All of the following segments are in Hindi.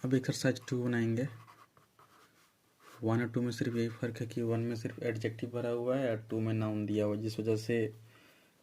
अब एक्सरसाइज 2 बनाएंगे। 1 और 2 में सिर्फ यही फ़र्क है कि 1 में सिर्फ एडजेक्टिव भरा हुआ है और 2 में नाउन दिया हुआ है, जिस वजह से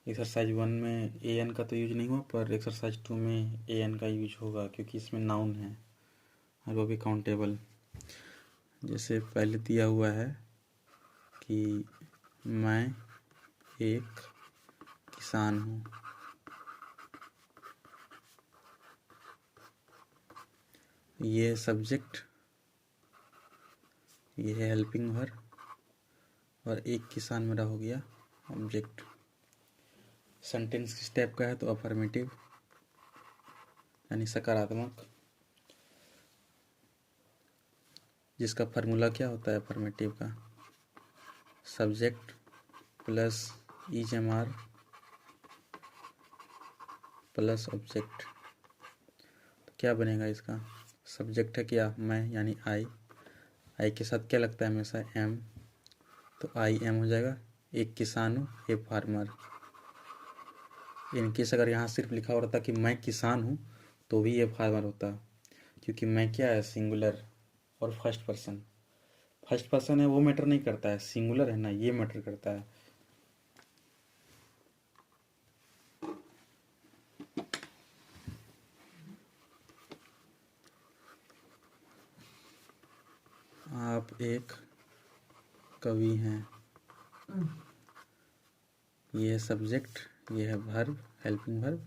एक्सरसाइज 1 में ए एन का तो यूज नहीं हुआ, पर एक्सरसाइज 2 में ए एन का यूज होगा क्योंकि इसमें नाउन है और वो भी काउंटेबल। जैसे पहले दिया हुआ है कि मैं एक किसान हूँ। ये है सब्जेक्ट, ये है हेल्पिंग वर्ब और एक किसान मेरा हो गया ऑब्जेक्ट। सेंटेंस किस टाइप का है तो अफर्मेटिव यानी सकारात्मक, जिसका फार्मूला क्या होता है अफर्मेटिव का, subject plus EMR plus object. तो क्या बनेगा इसका, सब्जेक्ट है क्या, मैं यानी आई के साथ क्या लगता है हमेशा एम, तो आई एम हो जाएगा। एक किसान हूँ, ए फार्मर। इनकेस अगर यहाँ सिर्फ लिखा होता कि मैं किसान हूँ तो भी ये फार्मर होता, क्योंकि मैं क्या है सिंगुलर और फर्स्ट पर्सन है वो मैटर नहीं करता है, सिंगुलर है ना ये मैटर करता है। आप एक कवि हैं, ये है सब्जेक्ट, ये है वर्ब हेल्पिंग वर्ब,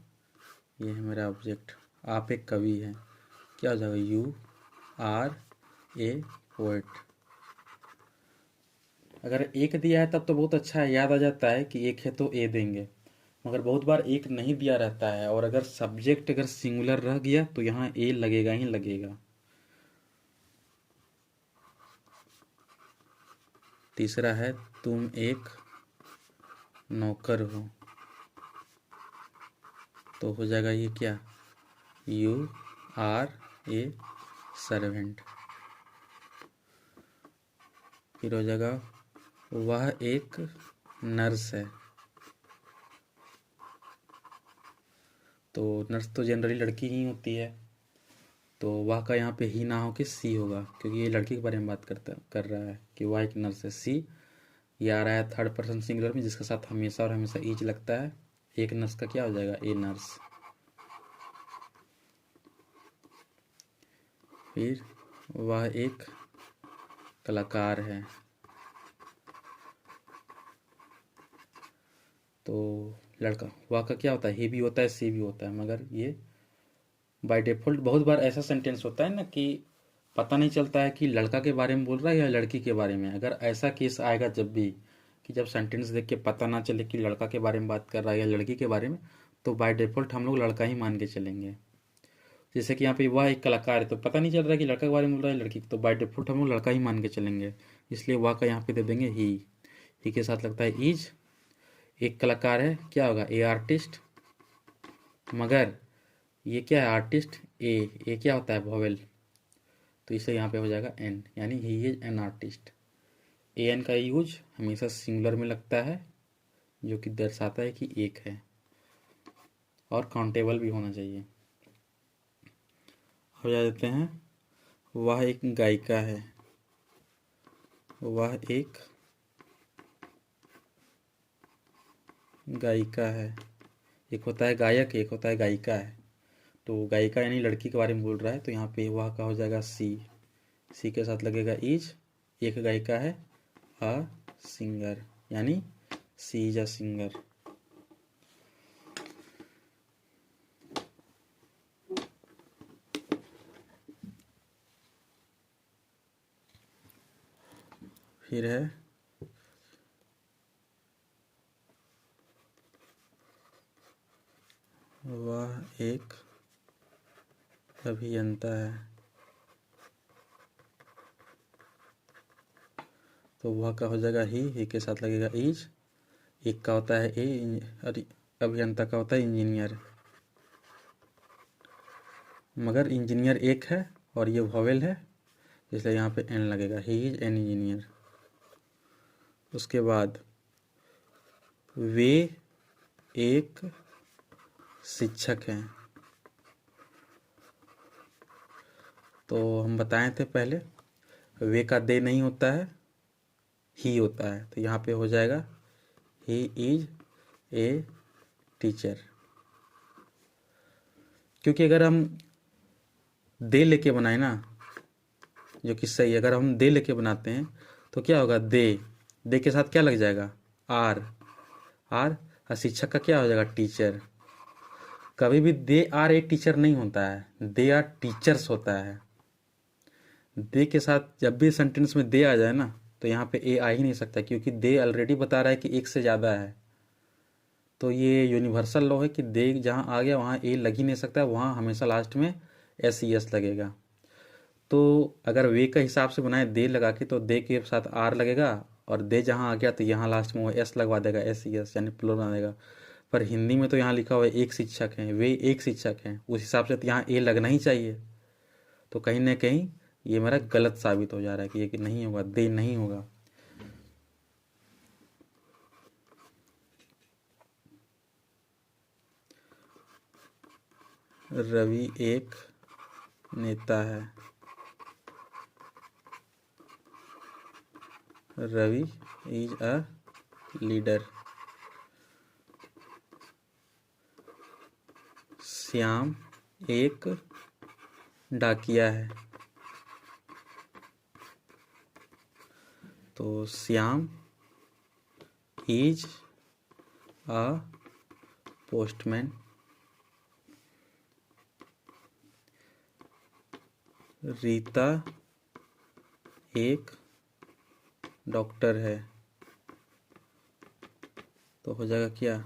ये है मेरा ऑब्जेक्ट। आप एक कवि हैं, क्या हो जाएगा, यू आर ए पोएट। अगर एक दिया है तब तो बहुत अच्छा है, याद आ जाता है कि एक है तो ए देंगे, मगर बहुत बार एक नहीं दिया रहता है और अगर सब्जेक्ट अगर सिंगुलर रह गया तो यहाँ ए लगेगा ही लगेगा। तीसरा है तुम एक नौकर हो, तो हो जाएगा ये क्या, यू आर ए सर्वेंट। फिर हो जाएगा वह एक नर्स है, तो नर्स तो जनरली लड़की ही होती है, तो वह का यहाँ पे ही ना हो के सी होगा, क्योंकि ये लड़की के बारे में बात कर रहा है कि वह एक नर्स है। सी ये आ रहा है थर्ड पर्सन सिंगुलर में, जिसके साथ हमेशा और हमेशा ईज लगता है। एक नर्स का क्या हो जाएगा, ए नर्स। फिर वह एक कलाकार है, तो लड़का, वह का क्या होता है, ही भी होता है सी भी होता है, मगर ये बाय डिफॉल्ट बहुत बार ऐसा सेंटेंस होता है ना कि पता नहीं चलता है कि लड़का के बारे में बोल रहा है या लड़की के बारे में। अगर ऐसा केस आएगा जब भी कि जब सेंटेंस देख के पता ना चले कि लड़का के बारे में बात कर रहा है या लड़की के बारे में, तो बाय डिफॉल्ट हम लोग लड़का ही मान के चलेंगे। जैसे कि यहाँ पे वह एक कलाकार है, तो पता नहीं चल रहा है कि लड़का के बारे में बोल रहा है लड़की, तो बाय डिफॉल्ट हम लोग लड़का ही मान के चलेंगे, इसलिए वह का यहाँ पे दे देंगे ही के साथ लगता है ईज। एक कलाकार है, क्या होगा, ए आर्टिस्ट, मगर ये क्या है आर्टिस्ट, ए क्या होता है वोवेल, तो इसलिए यहाँ पे हो जाएगा एन, यानी he is an artist. A an का यूज हमेशा सिंगुलर में लगता है, जो कि दर्शाता है कि एक है और काउंटेबल भी होना चाहिए। हो जा देते हैं, वह एक गायिका है, वह एक गायिका है। एक होता है गायक, एक होता है गायिका है, तो गायिका यानी लड़की के बारे में बोल रहा है, तो यहाँ पे वह का हो जाएगा सी के साथ लगेगा इज। एक गायिका है, अ सिंगर, यानी सी इज अ सिंगर। फिर है वह एक अभियंता है, तो वह का हो जाएगा ही के साथ लगेगा इज। एक का होता है ए, अभियंता का होता है इंजीनियर, मगर इंजीनियर एक है और ये वॉवेल है, इसलिए यहाँ पे एन लगेगा, ही इज एन इंजीनियर। उसके बाद वे एक शिक्षक हैं, तो हम बताए थे पहले, वे का दे नहीं होता है, ही होता है। तो यहाँ पे हो जाएगा ही इज ए टीचर। क्योंकि अगर हम दे लेके बनाए ना, जो कि सही है, अगर हम दे लेके बनाते हैं तो क्या होगा, दे के साथ क्या लग जाएगा, आर आर, और शिक्षक का क्या हो जाएगा, टीचर। कभी भी दे आर ए टीचर नहीं होता है, दे आर टीचर्स होता है। दे के साथ जब भी सेंटेंस में दे आ जाए ना, तो यहाँ पे ए आ ही नहीं सकता, क्योंकि दे ऑलरेडी बता रहा है कि एक से ज़्यादा है। तो ये यूनिवर्सल लॉ है कि दे जहाँ आ गया वहाँ ए लग ही नहीं सकता, वहाँ हमेशा लास्ट में एस ई एस लगेगा। तो अगर वे का हिसाब से बनाए दे लगा के, तो दे के साथ आर लगेगा, और दे जहाँ आ गया तो यहाँ लास्ट में वो एस लगवा देगा, एस ई एस, यानी प्लूरल बना देगा। पर हिंदी में तो यहाँ लिखा हुआ है एक शिक्षक हैं, वे एक शिक्षक हैं, उस हिसाब से तो यहाँ ए लगना ही चाहिए। तो कहीं ना कहीं ये मेरा गलत साबित हो जा रहा है कि ये कि नहीं होगा, दे नहीं होगा। रवि एक नेता है, Ravi is a leader. Shyam एक डाकिया है, तो Shyam is a postman. Rita एक डॉक्टर है, तो हो जाएगा क्या,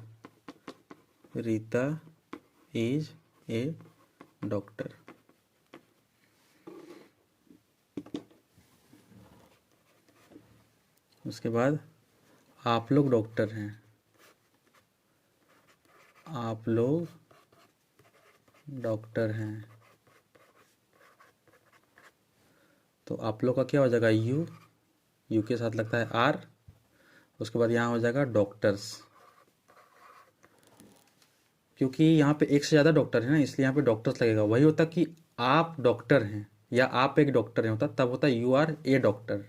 रीता इज ए डॉक्टर। उसके बाद आप लोग डॉक्टर हैं, आप लोग डॉक्टर हैं, तो आप लोग का क्या हो जाएगा, यू के साथ लगता है आर। उसके बाद यहाँ हो जाएगा डॉक्टर्स, क्योंकि यहाँ पे एक से ज़्यादा डॉक्टर है ना, इसलिए यहाँ पे डॉक्टर्स लगेगा। वही होता कि आप डॉक्टर हैं या आप एक डॉक्टर हैं, होता तब होता यू आर ए डॉक्टर।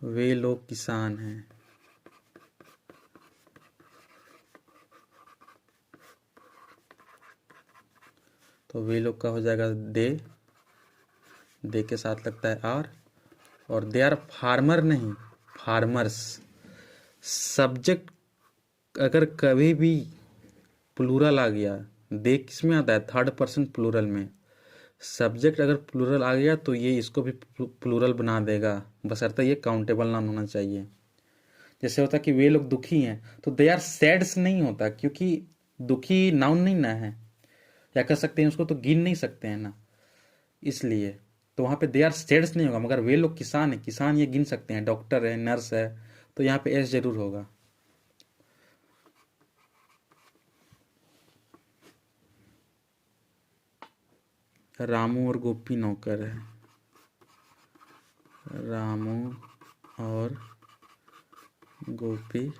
वे लोग किसान हैं, तो वे लोग का हो जाएगा दे के साथ लगता है आर, और दे आर फार्मर नहीं, फार्मर्स। सब्जेक्ट अगर कभी भी प्लूरल आ गया, दे किस में आता है, थर्ड पर्सन प्लूरल में। सब्जेक्ट अगर प्लूरल आ गया तो ये इसको भी प्लूरल बना देगा, बशर्ते ये काउंटेबल नाउन होना चाहिए। जैसे होता कि वे लोग दुखी हैं, तो दे आर सैड्स नहीं होता, क्योंकि दुखी नाउन नहीं ना है, या कह सकते हैं उसको तो गिन नहीं सकते हैं ना, इसलिए। तो वहाँ पे दे आर सैड्स नहीं होगा। मगर वे लोग किसान है, किसान ये गिन सकते हैं, डॉक्टर है, नर्स है, तो यहाँ पे एस जरूर होगा। रामू और गोपी नौकर है, रामू और गोपी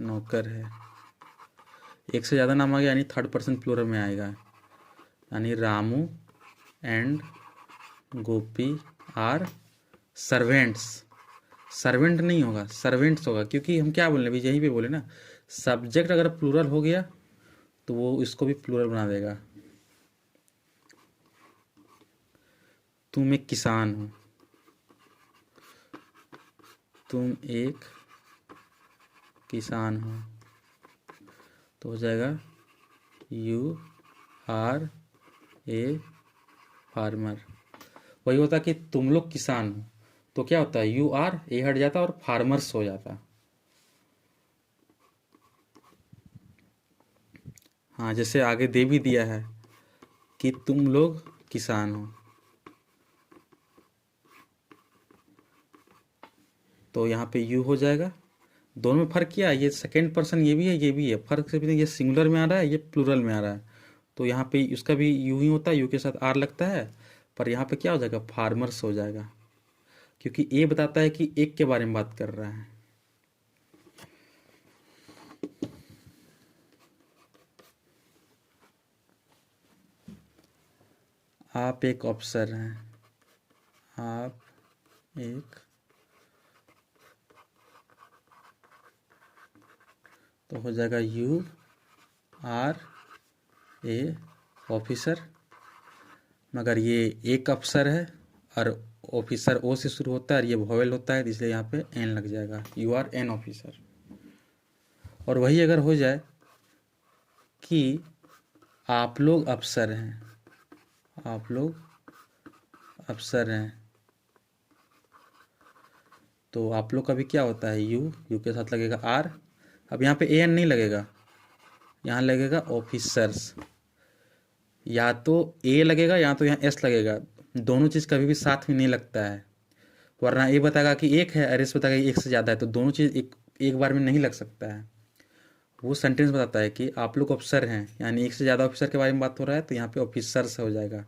नौकर है। एक से ज़्यादा नाम आ गया यानी थर्ड पर्सन प्लूरल में आएगा, यानी Ramu and Gopi are servants. Servant नहीं होगा, सर्वेंट्स होगा, क्योंकि हम क्या बोले, अभी यहीं पे बोले ना, सब्जेक्ट अगर प्लूरल हो गया तो वो इसको भी प्लूरल बना देगा। तुम एक किसान हो, तुम एक किसान हो, तो हो जाएगा यू आर ए फार्मर। वही होता कि तुम लोग किसान हो, तो क्या होता है, यू आर ए हट जाता और फार्मर्स हो जाता। हाँ, जैसे आगे दे भी दिया है कि तुम लोग किसान हो, तो यहाँ पे यू हो जाएगा। दोनों में फर्क क्या है, ये सेकेंड पर्सन ये भी है, ये भी है, फर्क सिर्फ ये सिंगुलर में आ रहा है, ये प्लूरल में आ रहा है। तो यहाँ पे उसका भी यू ही होता है, यू के साथ आर लगता है, पर यहाँ पे क्या हो जाएगा, फार्मर्स हो जाएगा, क्योंकि ए बताता है कि एक के बारे में बात कर रहा है। आप एक अफसर हैं, आप एक, तो हो जाएगा यू आर ए ऑफिसर, मगर ये एक अफसर है और ऑफिसर ओ से शुरू होता है और ये वॉवेल होता है, इसलिए यहाँ पे एन लग जाएगा, यू आर एन ऑफिसर। और वही अगर हो जाए कि आप लोग अफसर हैं, आप लोग अफसर हैं, तो आप लोग का भी क्या होता है, यू, यू के साथ लगेगा आर। अब यहाँ पे ए एन नहीं लगेगा, यहाँ लगेगा ऑफिसर्स, या तो ए लगेगा या तो यहाँ एस लगेगा, दोनों चीज़ कभी भी साथ में नहीं लगता है, वरना ए बताएगा कि एक है और एस बताएगा कि एक से ज़्यादा है, तो दोनों चीज़ एक बार में नहीं लग सकता है। वो सेंटेंस बताता है कि आप लोग ऑफिसर हैं, यानी एक से ज़्यादा ऑफिसर के बारे में बात हो रहा है, तो यहाँ पे ऑफिसर्स हो जाएगा,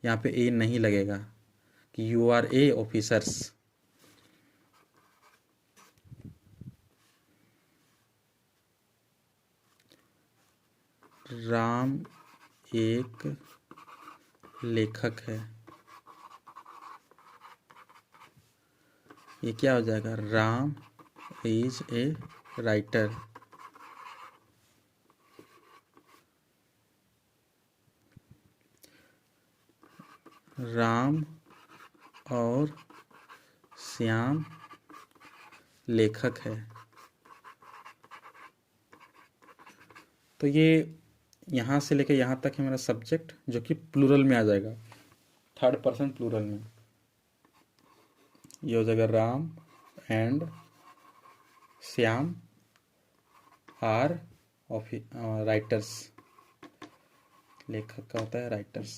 यहाँ पे ए नहीं लगेगा कि you are a officers. Ram एक लेखक है, ये क्या हो जाएगा, Ram is a writer. Ram और श्याम लेखक है, तो ये यहाँ से लेकर यहाँ तक है मेरा सब्जेक्ट, जो कि प्लूरल में आ जाएगा, थर्ड पर्सन प्लूरल में। ये हो जाएगा Ram and Shyam are writers, लेखक का होता है राइटर्स।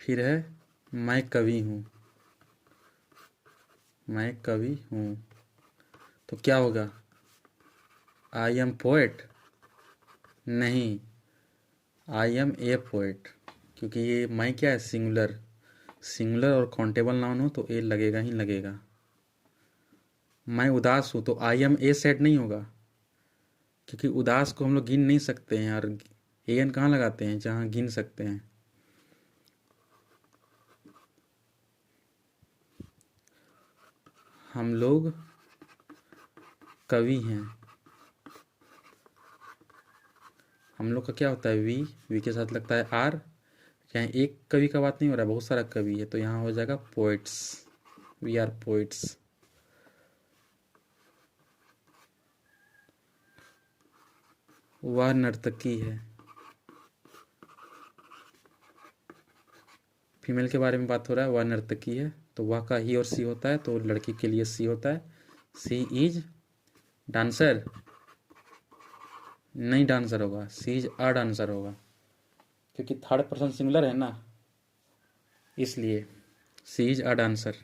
फिर है मैं कवि हूँ, मैं कवि हूँ, तो क्या होगा, आई एम पोएट, नहीं, आई एम ए पोएट, क्योंकि ये मैं क्या है, सिंगुलर, सिंगुलर और काउंटेबल नाउन हो तो ए लगेगा ही लगेगा। मैं उदास हूँ तो आई एम ए सैड नहीं होगा, क्योंकि उदास को हम लोग गिन नहीं सकते हैं, और ए एन कहाँ लगाते हैं, जहाँ गिन सकते हैं। हम लोग कवि हैं, हम लोग का क्या होता है, वी, वी के साथ लगता है आर, यहाँ एक कवि का बात नहीं हो रहा है, बहुत सारा कवि है, तो यहाँ हो जाएगा पोइट्स, वी आर पोइट्स। वह नर्तकी है, फीमेल के बारे में बात हो रहा है, वह नर्तकी है, तो वह का ही और सी होता है, तो लड़की के लिए सी होता है, सी इज डांसर, नहीं डांसर होगा, सी इज अ डांसर होगा, क्योंकि थर्ड पर्सन सिंगुलर है ना, इसलिए सी इज अ डांसर।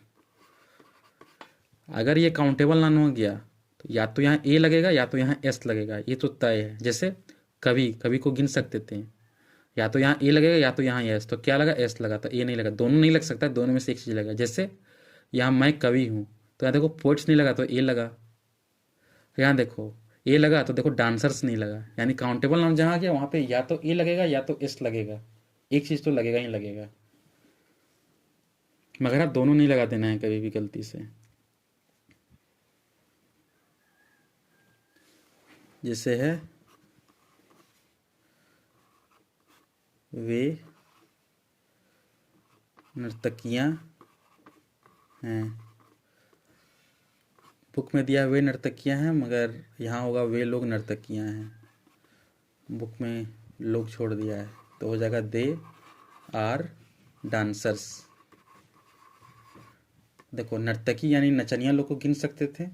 अगर ये काउंटेबल नाउन हो गया तो या तो यहाँ ए लगेगा या तो यहाँ एस लगेगा, ये तो तय है। जैसे कवि, कवि को गिन सकते थे, या तो यहाँ ए लगेगा या तो यहाँ एस, तो क्या लगा, एस लगा, तो ए नहीं लगा, दोनों नहीं लग सकता, दोनों में से एक चीज़ लगेगा। जैसे यहाँ मैं कवि हूँ, तो यहाँ देखो पोइट्स नहीं लगा तो ए लगा, यहाँ देखो ए लगा तो देखो डांसर्स नहीं लगा, यानी काउंटेबल नाउन जहाँ गया वहाँ पे या तो ए लगेगा या तो एस लगेगा, एक चीज़ तो लगेगा ही लगेगा, मगर आप दोनों नहीं लगा देना है कभी भी गलती से। जैसे है वे नर्तकियां हैं, बुक में दिया वे नर्तकियां हैं, मगर यहाँ होगा वे लोग नर्तकियां हैं, बुक में लोग छोड़ दिया है, तो हो जाएगा दे आर डांसर्स। देखो नर्तकी यानी नचनिया लोग को गिन सकते थे,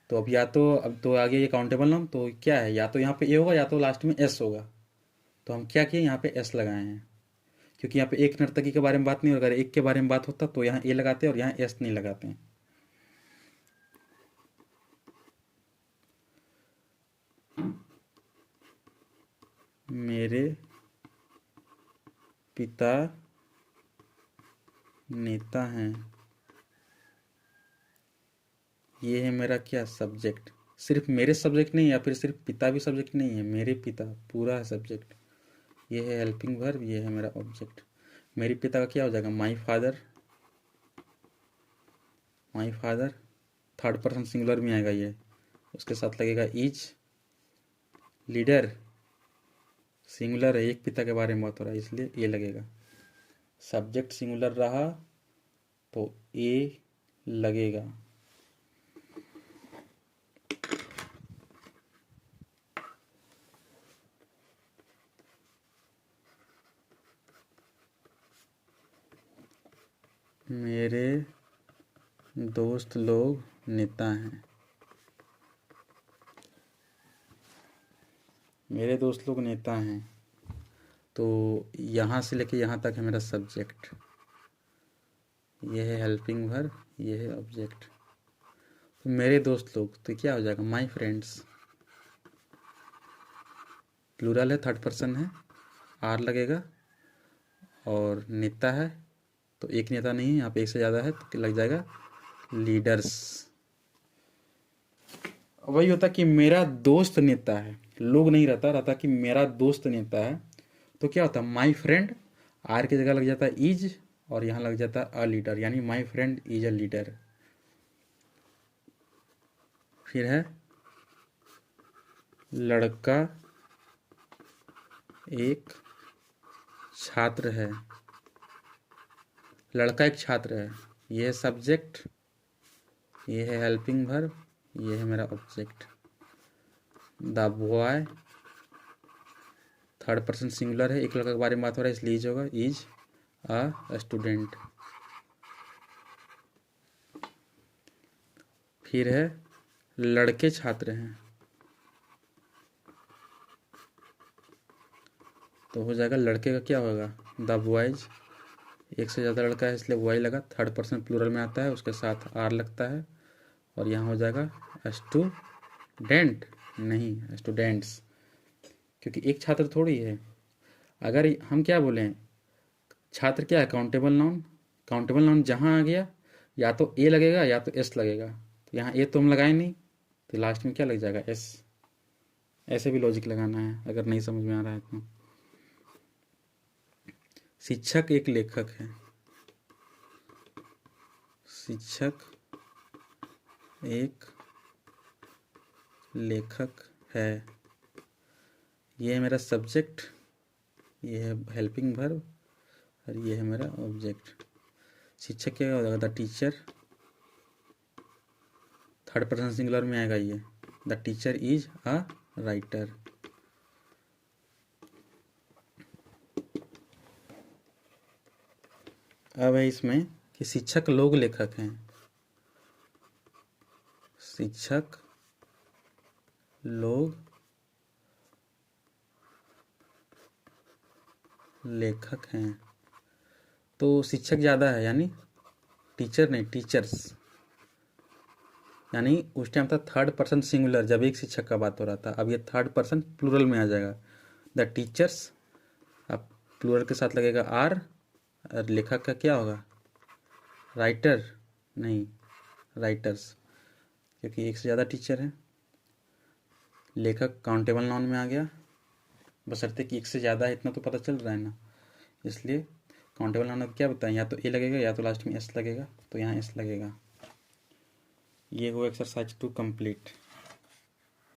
तो अब या तो अब तो आगे ये काउंटेबल नाम, तो क्या है, या तो यहाँ पे ए होगा या तो लास्ट में एस होगा, तो हम क्या किए, यहाँ पे एस लगाए हैं, क्योंकि यहाँ पे एक नर्तकी के बारे में बात नहीं हो रही, अगर एक के बारे में बात होता तो यहाँ ए लगाते और यहाँ एस नहीं लगाते हैं। मेरे पिता नेता हैं, ये है मेरा क्या सब्जेक्ट, सिर्फ मेरे सब्जेक्ट नहीं, या फिर सिर्फ पिता भी सब्जेक्ट नहीं है, मेरे पिता पूरा है सब्जेक्ट। ये है हेल्पिंग वर्ब, ये है मेरा ऑब्जेक्ट। मेरे पिता का क्या हो जाएगा, my father. My father third person singular में आएगा ये, उसके साथ लगेगा इज। लीडर सिंगुलर है, एक पिता के बारे में बात हो रहा है, इसलिए ए लगेगा। सब्जेक्ट सिंगुलर रहा तो ए लगेगा। मेरे दोस्त लोग नेता हैं। मेरे दोस्त लोग नेता हैं, तो यहाँ से लेके यहाँ तक है मेरा सब्जेक्ट। ये है हेल्पिंग वर्ब, ये है ऑब्जेक्ट। तो मेरे दोस्त लोग, तो क्या हो जाएगा, माई फ्रेंड्स। प्लूरल है, थर्ड पर्सन है, आर लगेगा। और नेता है तो एक नेता नहीं है, यहाँ पे एक से ज़्यादा है तो लग जाएगा लीडर्स। वही होता कि मेरा दोस्त नेता है, लोग नहीं रहता कि मेरा दोस्त नेता है, तो क्या होता, माई फ्रेंड आर की जगह लग जाता है इज, और यहाँ लग जाता है अ लीडर, यानी my friend is a leader. फिर है लड़का एक छात्र है। लड़का एक छात्र है, ये है सब्जेक्ट, ये है हेल्पिंग वर्ब, ये है मेरा object. The boy third person singular है, एक लड़का के बारे में बात हो रहा है इसलिए इज होगा, इज अ स्टूडेंट। फिर है लड़के छात्र हैं, तो हो जाएगा लड़के का क्या होगा, द बॉयज। एक से ज़्यादा लड़का है इसलिए बॉय लगा, थर्ड पर्सन प्लूरल में आता है, उसके साथ आर लगता है, और यहाँ हो जाएगा स्टूडेंट, नहीं स्टूडेंट्स, क्योंकि एक छात्र थोड़ी है। अगर हम क्या बोलें, छात्र क्या है, काउंटेबल नाउन। काउंटेबल नाउन जहाँ आ गया या तो ए लगेगा या तो एस लगेगा, तो यहाँ ए तो हम लगाए नहीं, तो लास्ट में क्या लग जाएगा, एस। ऐसे भी लॉजिक लगाना है अगर नहीं समझ में आ रहा है तो। शिक्षक एक लेखक है। शिक्षक एक लेखक है, ये है मेरा सब्जेक्ट, ये है हेल्पिंग वर्ब, और ये है मेरा ऑब्जेक्ट। शिक्षक क्या हो जाएगा, the teacher, third person singular में आएगा ये, the teacher is a writer. अब है इसमें कि शिक्षक लोग लेखक हैं। शिक्षक लोग लेखक हैं, तो शिक्षक ज़्यादा है, यानी टीचर नहीं, टीचर्स, यानी उस टाइम था थर्ड पर्सन सिंगुलर जब एक शिक्षक का बात हो रहा था, अब ये थर्ड पर्सन प्लूरल में आ जाएगा, द टीचर्स। अब प्लूरल के साथ लगेगा आर, और लेखक का क्या होगा, राइटर नहीं, राइटर्स, क्योंकि एक से ज़्यादा टीचर है। लेखक काउंटेबल नाउन में आ गया, बशर्ते कि एक से ज़्यादा है, इतना तो पता चल रहा है ना, इसलिए काउंटेबल नाउन क्या बताएं, या तो ए लगेगा या तो लास्ट में एस लगेगा, तो यहाँ एस लगेगा। ये हुआ एक्सरसाइज 2 कंप्लीट।